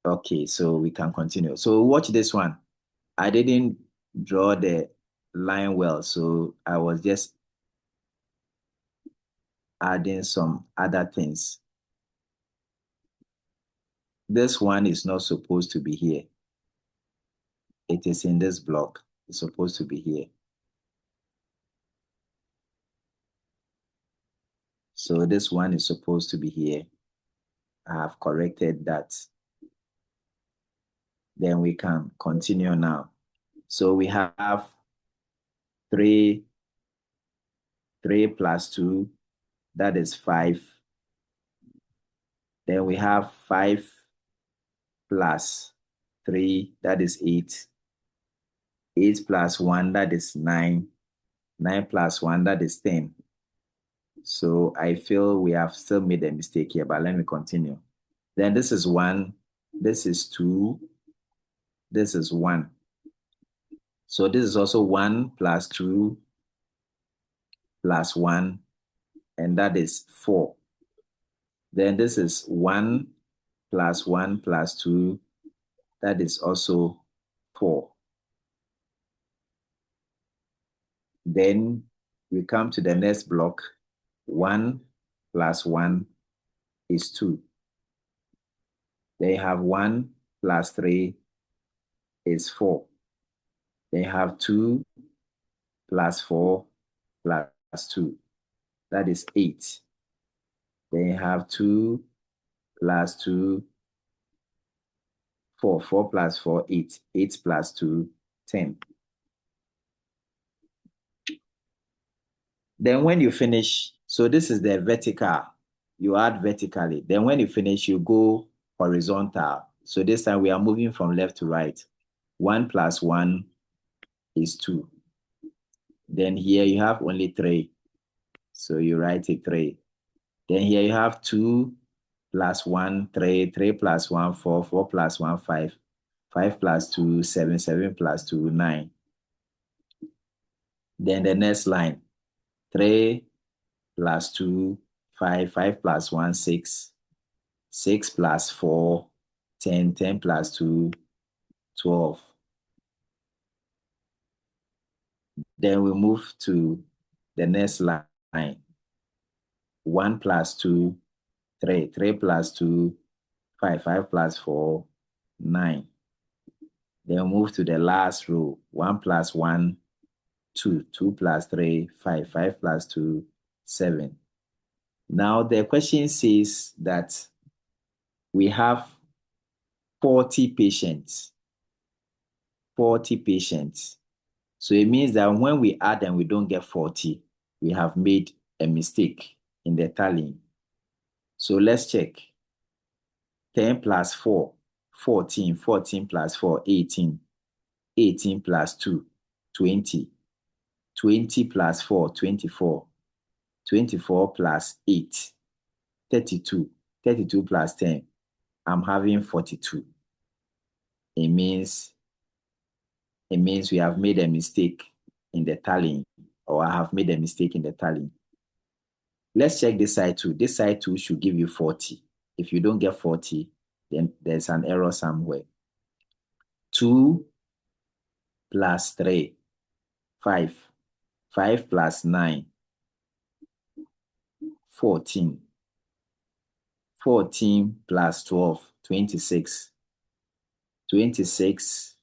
Okay, so we can continue. So watch this one. I didn't draw the line well, so I was just adding some other things. This one is not supposed to be here. It is in this block. It's supposed to be here. So this one is supposed to be here. I have corrected that. Then we can continue now. So we have 3 plus 2, that is 5. Then we have 5 plus 3, that is 8. 8 plus 1, that is 9. 9 plus 1, that is 10. So I feel we have still made a mistake here, but let me continue. Then this is 1, this is 2, this is 1. So this is also 1 plus 2 plus 1, and that is 4. Then this is 1 plus 1 plus 2, that is also 4. Then we come to the next block. 1 plus 1 is 2. They have 1 plus 3 is 4. They have 2 plus 4 plus 2. That is 8. They have 2 plus 2 4. 4 plus 4, 8. 8 plus 2, 10. Then when you finish, so this is the vertical. You add vertically. Then when you finish, you go horizontal. So this time we are moving from left to right. 1 plus 1 is 2. Then here you have only 3. So you write it 3. Then here you have 2 plus 1, 3. 3 plus 1, 4. 4 plus 1, 5. 5 plus 2, 7. 7 plus 2, 9. Then the next line, 3 plus 2, 5. 5 plus 1, 6. 6 plus 4, 10. 10 plus 2, 12. Then we move to the next line. 1 plus 2, 3. 3 plus 2, 5. 5 plus 4, 9. Then move to the last row. 1 plus 1, 2. 2 plus 3, 5. 5 plus 2, 7. Now the question says that we have 40 patients. 40 patients. So it means that when we add and we don't get 40, we have made a mistake in the tallying. So let's check. 10 plus 4, 14. 14 plus 4, 18. 18 plus 2, 20. 20 plus 4, 24. 24 plus 8, 32. 32 plus 10, I'm having 42. It means we have made a mistake in the tallying, or I have made a mistake in the tallying. Let's check this side too. This side too should give you 40. If you don't get 40, then there's an error somewhere. 2 plus 3, 5. 5 plus 9, 14. 14 plus 12, 26. 26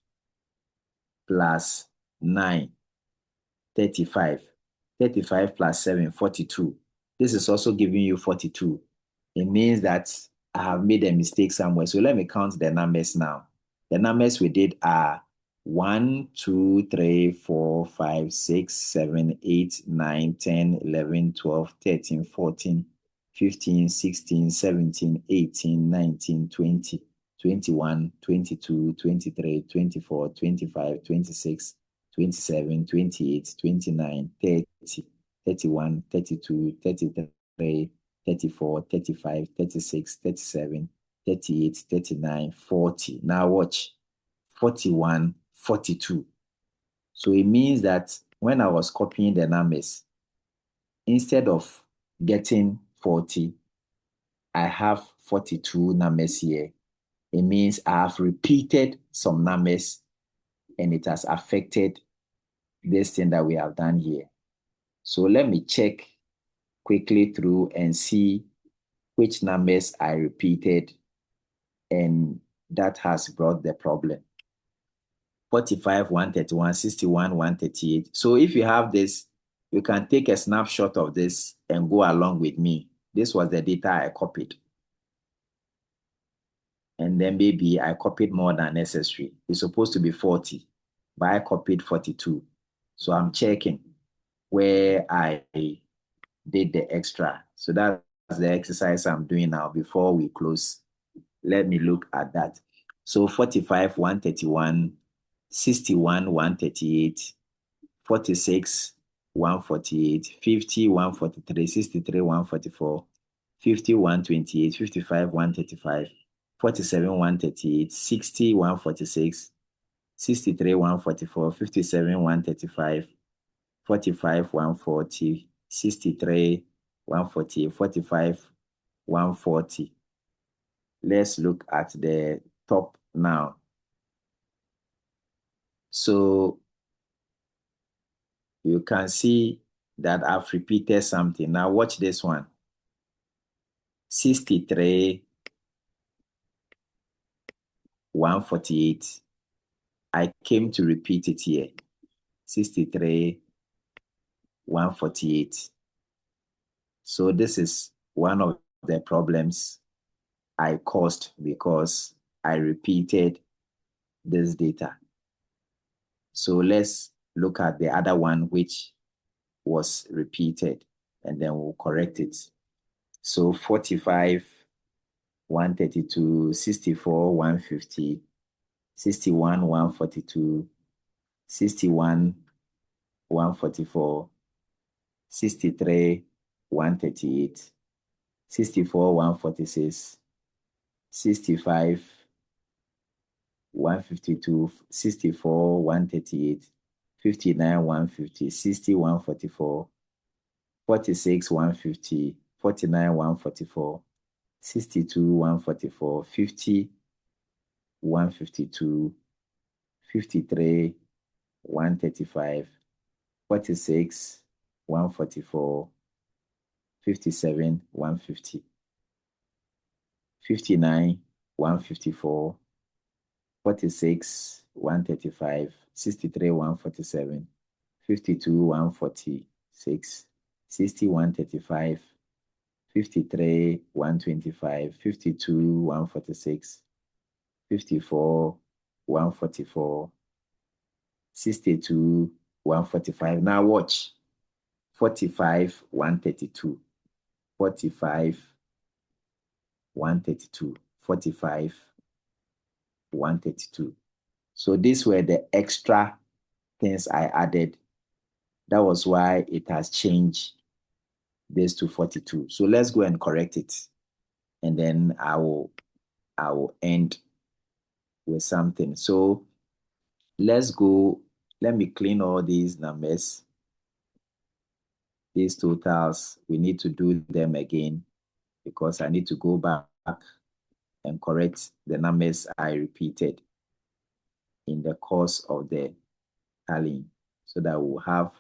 plus 9, 35. 35 plus 7, 42. This is also giving you 42. It means that I have made a mistake somewhere. So let me count the numbers now. The numbers we did are 1, 2, 3, 4, 5, 6, 7, 8, 9, 10, 11, 12, 13, 14, 15, 16, 17, 18, 19, 20, 21, 22, 23, 24, 25, 26, 27, 28, 29, 30, 31, 32, 33, 34, 35, 36, 37, 38, 39, 40. Now watch. 41, 42. So it means that when I was copying the numbers, instead of getting 40, I have 42 numbers here. It means I have repeated some numbers and it has affected this thing that we have done here. So let me check quickly through and see which numbers I repeated and that has brought the problem. 45, 131, 61, 138. So if you have this, you can take a snapshot of this and go along with me. This was the data I copied. And then maybe I copied more than necessary. It's supposed to be 40, but I copied 42. So I'm checking where I did the extra. So that's the exercise I'm doing now before we close. Let me look at that. So 45, 131, 61, 138, 46, 148, 50, 143, 63, 144, 50, 128, 55, 135, 47, 138, 60, 146, 63, 144, 57, 135, 45, 140, 63, 140, 45, 140. Let's look at the top now. So you can see that I've repeated something. Now watch this one. 63, 148. I came to repeat it here. 63, 148. So this is one of the problems I caused because I repeated this data. So let's look at the other one which was repeated, and then we'll correct it. So 45, 132, 64, 150, 61, 142, 61, 144, 63, 138, 64, 146, 65, 152, 64, 138, 59, 150, 60, 144, 46, 150, 49, 144, 62, 144, 50, 152, 53, 135, 46, 144, 57, 150, 59, 154, 46, 135, 63, 147, 52, 146, 60, 135, 53, 125, 52, 146, 54, 144, 62, 145. Now watch. 45, 132, 45, 132, 45, 132. So these were the extra things I added. That was why it has changed this to 42. So let's go and correct it. And then I will end with something. So let's go. Let me clean all these numbers. These totals, we need to do them again because I need to go back and correct the numbers I repeated in the course of the tallying so that we'll have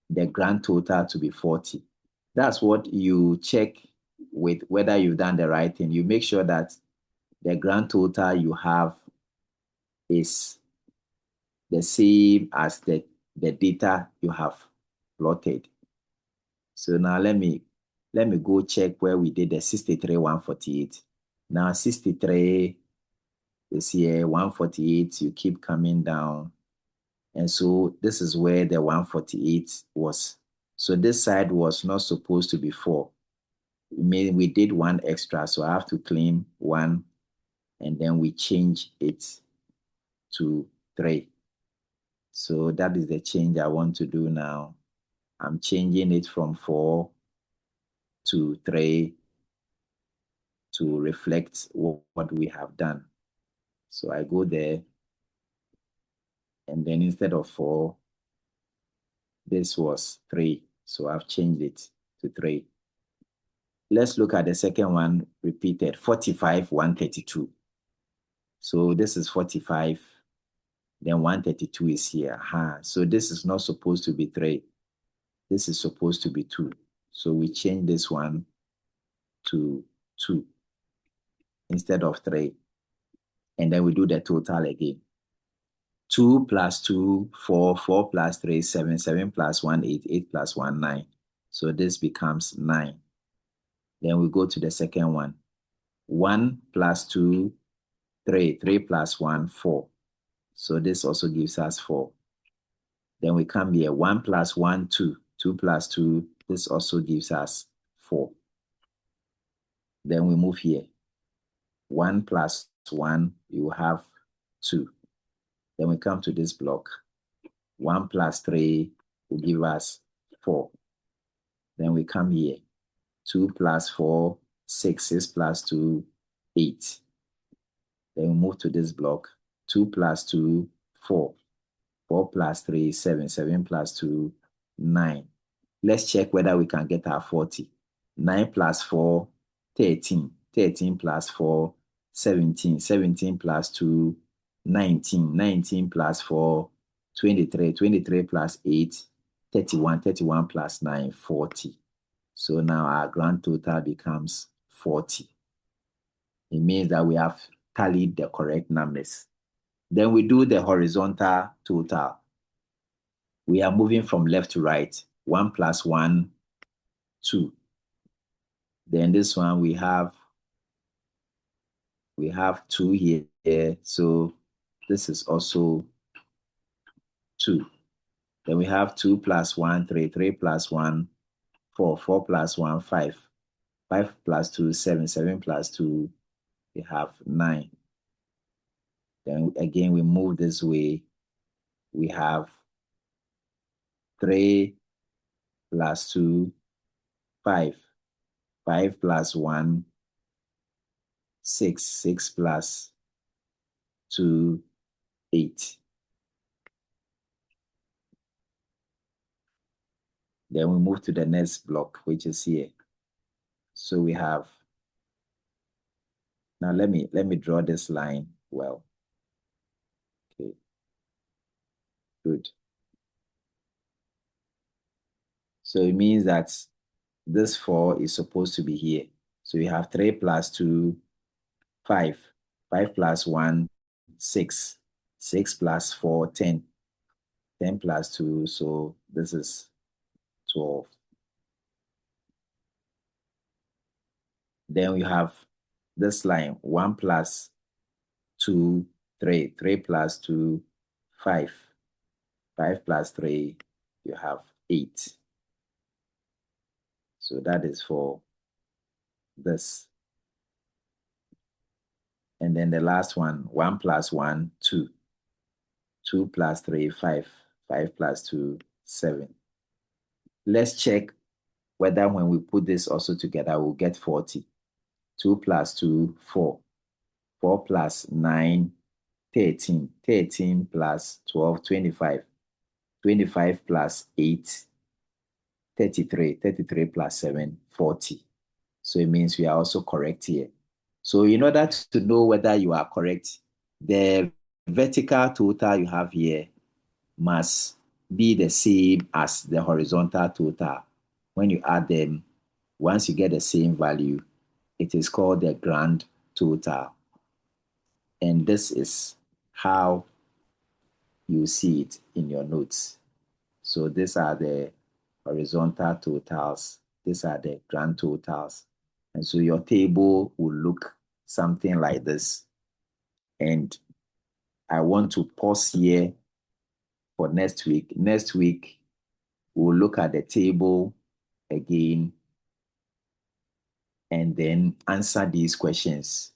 the grand total to be 40. That's what you check with whether you've done the right thing. You make sure that the grand total you have is the same as the data you have plotted. So now let me go check where we did the 63, 148. Now 63 is here, 148, you keep coming down. And so this is where the 148 was. So this side was not supposed to be 4. We did one extra, so I have to claim 1, and then we change it to 3. So that is the change I want to do now. I'm changing it from 4 to 3 to reflect what we have done. So I go there, and then instead of 4, this was 3. So I've changed it to 3. Let's look at the second one repeated, 45, 132. So this is 45, then 132 is here. So this is not supposed to be 3. This is supposed to be 2. So we change this one to 2 instead of 3. And then we do the total again. 2 plus 2, 4, 4 plus 3, 7, 7 plus 1, 8, 8 plus 1, 9. So this becomes 9. Then we go to the second one. 1 plus 2, 3. 3 plus 1, 4. So this also gives us 4. Then we come here. 1 plus 1, 2. 2 plus 2. This also gives us 4. Then we move here. 1 plus 1, you have 2. Then we come to this block. 1 plus 3 will give us 4. Then we come here. 2 plus 4, 6. 6 plus 2, 8. Then we move to this block. 2 plus 2, 4. 4 plus 3, 7. 7 plus 2, 9. Let's check whether we can get our 40. 9 plus 4, 13. 13 plus 4, 17. 17 plus 2, 19. 19 plus 4, 23. 23 plus 8, 31. 31 plus 9, 40. So now our grand total becomes 40. It means that we have tallied the correct numbers. Then we do the horizontal total. We are moving from left to right. 1 plus 1, 2. Then this one we have 2 here. So This is also 2. Then we have 2 plus 1, 3, 3 plus 1, 4, 4 plus 1, 5, 5 plus 2, 7, 7 plus 2, we have 9. Then again, we move this way. We have 3 plus 2, 5. 5 plus 1, 6. 6 plus 2, 8. Then we move to the next block, which is here. So we have, now let me draw this line well. Okay, good. So it means that this 4 is supposed to be here. So we have 3 plus 2, 5. 5 plus 1, 6. 6 plus 4, 10. 10 plus 2, so this is 12. Then we have this line, 1 plus 2, 3. 3 plus 2, 5. 5 plus 3, you have 8. So that is for this. And then the last one, 1 plus 1, 2. 2 plus 3, 5. 5 plus 2, 7. Let's check whether when we put this also together, we'll get 40. 2 plus 2, 4. 4 plus 9, 13. 13 plus 12, 25. 25 plus 8, 33. 33 plus 7, 40. So it means we are also correct here. So in order to know whether you are correct, the vertical total you have here must be the same as the horizontal total. When you add them, once you get the same value, it is called the grand total. And this is how you see it in your notes. So these are the horizontal totals. These are the grand totals. And so your table will look something like this. And I want to pause here for next week. Next week, we'll look at the table again and then answer these questions.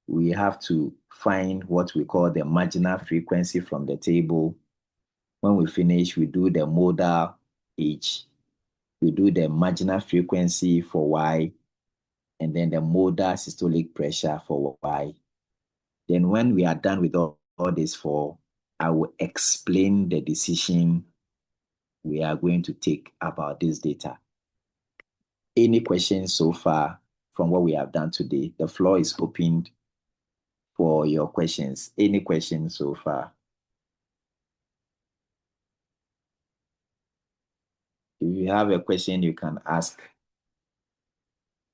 We have to find what we call the marginal frequency from the table. When we finish, we do the modal age. We do the marginal frequency for Y, and then the modal systolic pressure for Y. Then when we are done with all this four, I will explain the decision we are going to take about this data. Any questions so far from what we have done today? The floor is opened for your questions. Any questions so far? If you have a question, you can ask,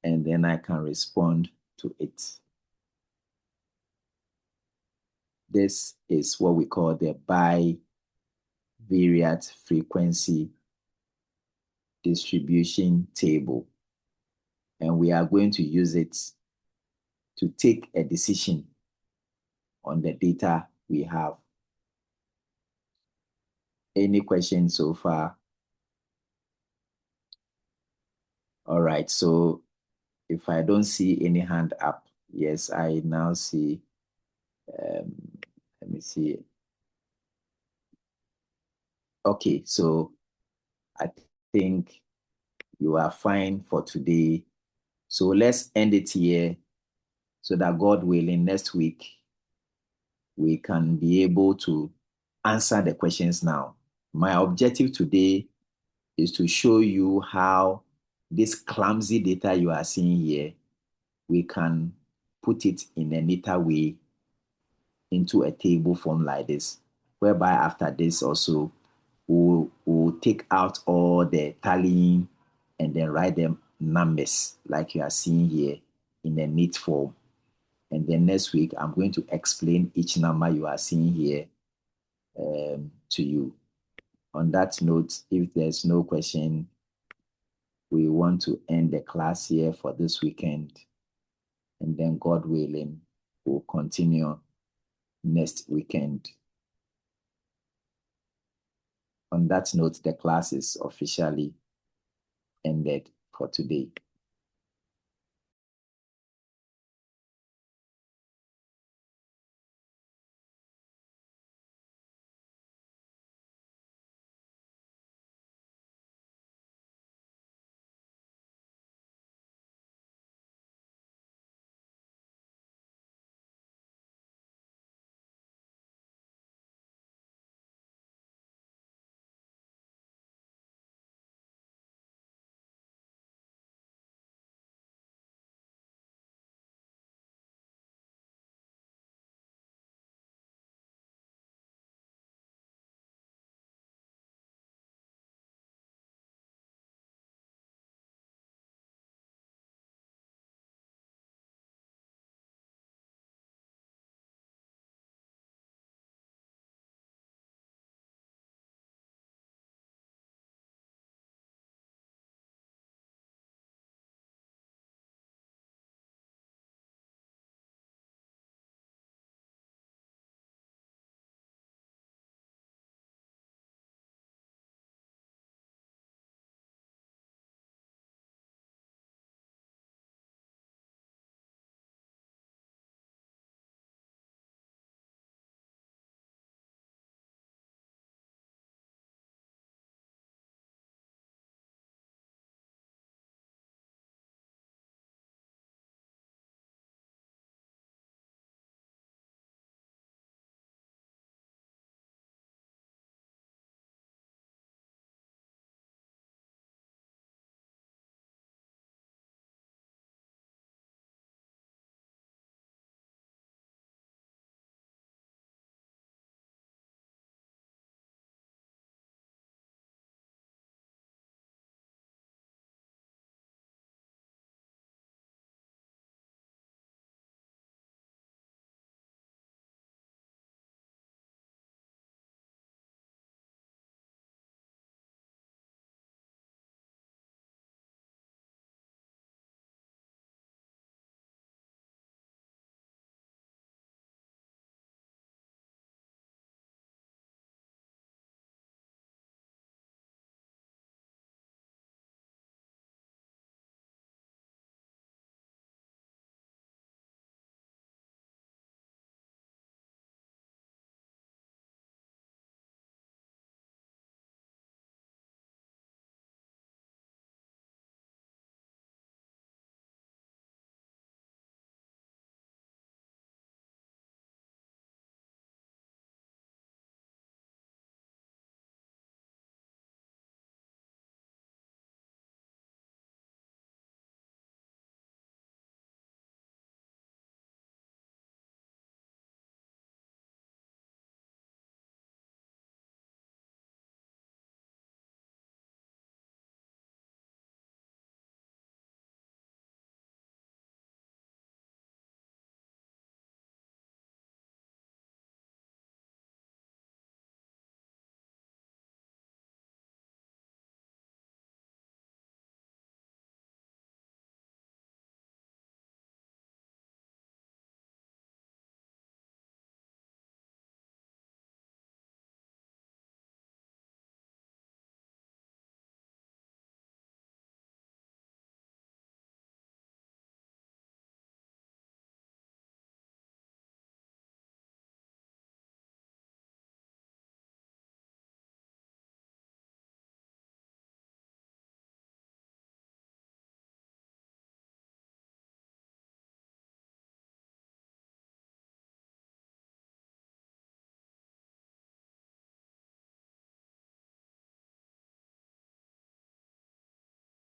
and then I can respond to it. This is what we call the bivariate frequency distribution table. And we are going to use it to take a decision on the data we have. Any questions so far? All right, so if I don't see any hand up, yes, I now see, let me see. Okay, so I think you are fine for today. So let's end it here so that God willing, next week, we can be able to answer the questions now. My objective today is to show you how this clumsy data you are seeing here, we can put it in a neater way into a table form like this, whereby after this also, we'll take out all the tallying and then write them numbers like you are seeing here in a neat form. And then next week, I'm going to explain each number you are seeing here to you. On that note, if there's no question, we want to end the class here for this weekend. And then God willing, we'll continue next weekend. On that note, the class is officially ended for today.